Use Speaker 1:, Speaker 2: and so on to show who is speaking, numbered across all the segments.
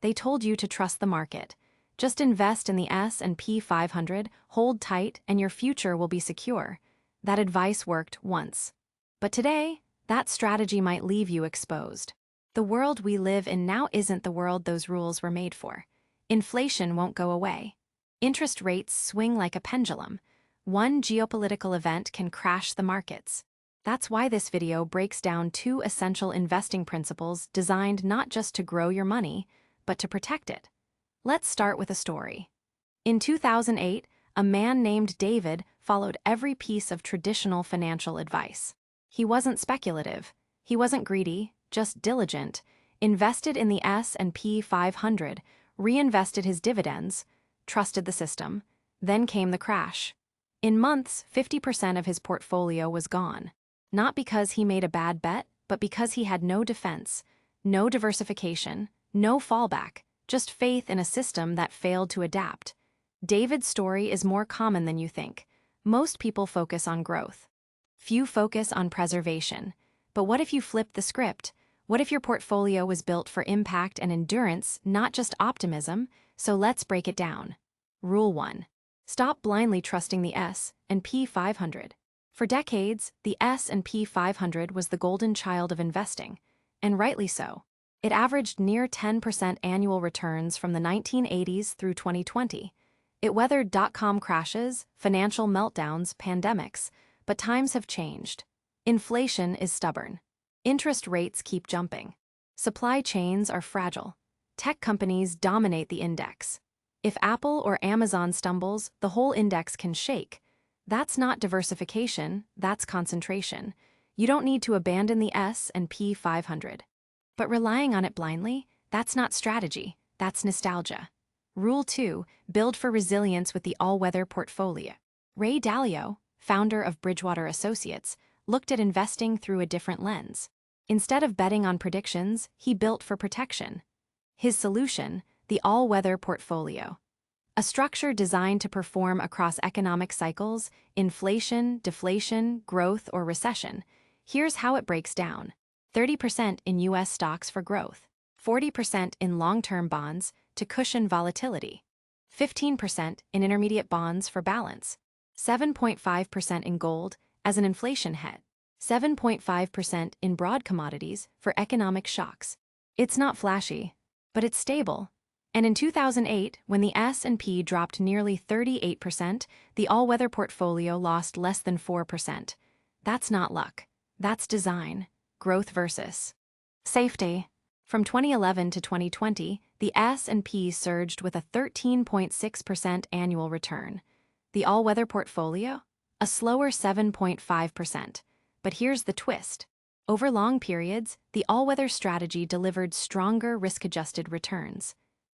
Speaker 1: They told you to trust the market. Just invest in the S&P 500, hold tight, and your future will be secure. That advice worked once. But today, that strategy might leave you exposed. The world we live in now isn't the world those rules were made for. Inflation won't go away. Interest rates swing like a pendulum. One geopolitical event can crash the markets. That's why this video breaks down two essential investing principles designed not just to grow your money, but to protect it. Let's start with a story. In 2008, a man named David followed every piece of traditional financial advice. He wasn't speculative. He wasn't greedy, just diligent, invested in the S&P 500, reinvested his dividends, trusted the system. Then came the crash. In months, 50% of his portfolio was gone. Not because he made a bad bet, but because he had no defense, no diversification, no fallback, just faith in a system that failed to adapt. David's story is more common than you think. Most people focus on growth. Few focus on preservation. But what if you flipped the script? What if your portfolio was built for impact and endurance, not just optimism? So let's break it down. Rule 1. Stop blindly trusting the S&P 500. For decades, the S&P 500 was the golden child of investing, and rightly so. It averaged near 10% annual returns from the 1980s through 2020. It weathered dot-com crashes, financial meltdowns, pandemics, but times have changed. Inflation is stubborn. Interest rates keep jumping. Supply chains are fragile. Tech companies dominate the index. If Apple or Amazon stumbles, the whole index can shake. That's not diversification, that's concentration. You don't need to abandon the S&P 500. But relying on it blindly, that's not strategy, that's nostalgia. Rule 2, build for resilience with the all-weather portfolio. Ray Dalio, founder of Bridgewater Associates, looked at investing through a different lens. Instead of betting on predictions, he built for protection. His solution, the all-weather portfolio. A structure designed to perform across economic cycles, inflation, deflation, growth, or recession. Here's how it breaks down. 30% in U.S. stocks for growth, 40% in long-term bonds to cushion volatility, 15% in intermediate bonds for balance, 7.5% in gold as an inflation hedge, 7.5% in broad commodities for economic shocks. It's not flashy, but it's stable. And in 2008, when the S&P dropped nearly 38%, the all-weather portfolio lost less than 4%. That's not luck. That's design. Growth versus safety. From 2011 to 2020, the S&P surged with a 13.6% annual return. The all-weather portfolio? A slower 7.5%. But here's the twist. Over long periods, the all-weather strategy delivered stronger risk-adjusted returns.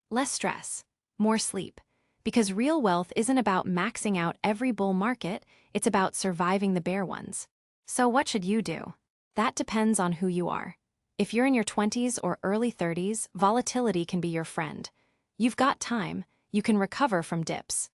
Speaker 1: Less stress, more sleep. Because real wealth isn't about maxing out every bull market, it's about surviving the bear ones. So what should you do? That depends on who you are. If you're in your 20s or early 30s, volatility can be your friend. You've got time, you can recover from dips.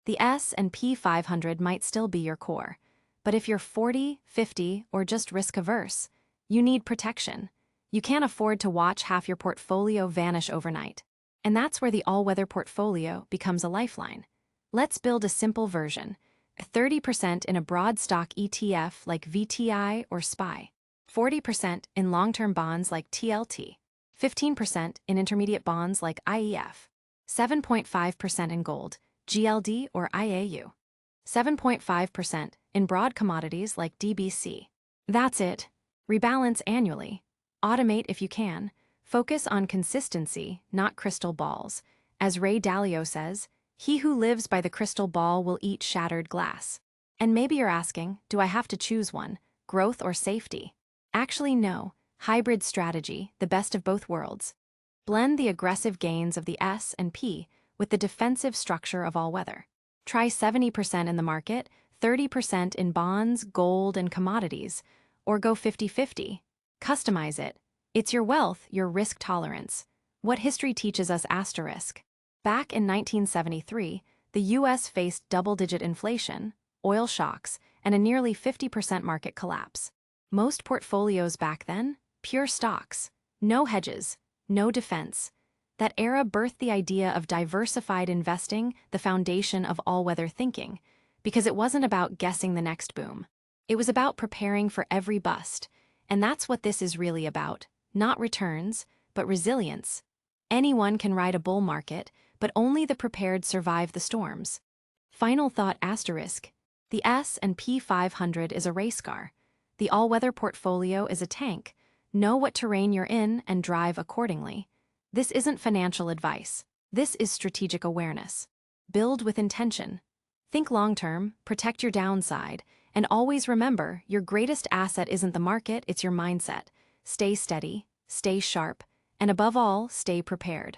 Speaker 1: The S&P 500 might still be your core. But if you're 40, 50, or just risk-averse, you need protection. You can't afford to watch half your portfolio vanish overnight. And that's where the all-weather portfolio becomes a lifeline. Let's build a simple version. 30% in a broad stock ETF like VTI or SPY. 40% in long-term bonds like TLT. 15% in intermediate bonds like IEF. 7.5% in gold, GLD or IAU. 7.5% in broad commodities like DBC. That's it. Rebalance annually. Automate if you can. Focus on consistency, not crystal balls. As Ray Dalio says, he who lives by the crystal ball will eat shattered glass. And maybe you're asking, do I have to choose one, growth or safety? Actually, no. Hybrid strategy, the best of both worlds. Blend the aggressive gains of the S&P with the defensive structure of all-weather. Try 70% in the market, 30% in bonds, gold, and commodities. Or go 50-50. Customize it. It's your wealth, your risk tolerance. What history teaches us asterisk. Back in 1973, the U.S. faced double-digit inflation, oil shocks, and a nearly 50% market collapse. Most portfolios back then, pure stocks. No hedges, no defense. That era birthed the idea of diversified investing, the foundation of all-weather thinking, because it wasn't about guessing the next boom. It was about preparing for every bust, and that's what this is really about, not returns, but resilience. Anyone can ride a bull market, but only the prepared survive the storms. Final thought asterisk. The S&P 500 is a race car. The all-weather portfolio is a tank. Know what terrain you're in and drive accordingly. This isn't financial advice. This is strategic awareness. Build with intention. Think long-term, protect your downside, and always remember, your greatest asset isn't the market, it's your mindset. Stay steady, stay sharp, and above all, stay prepared.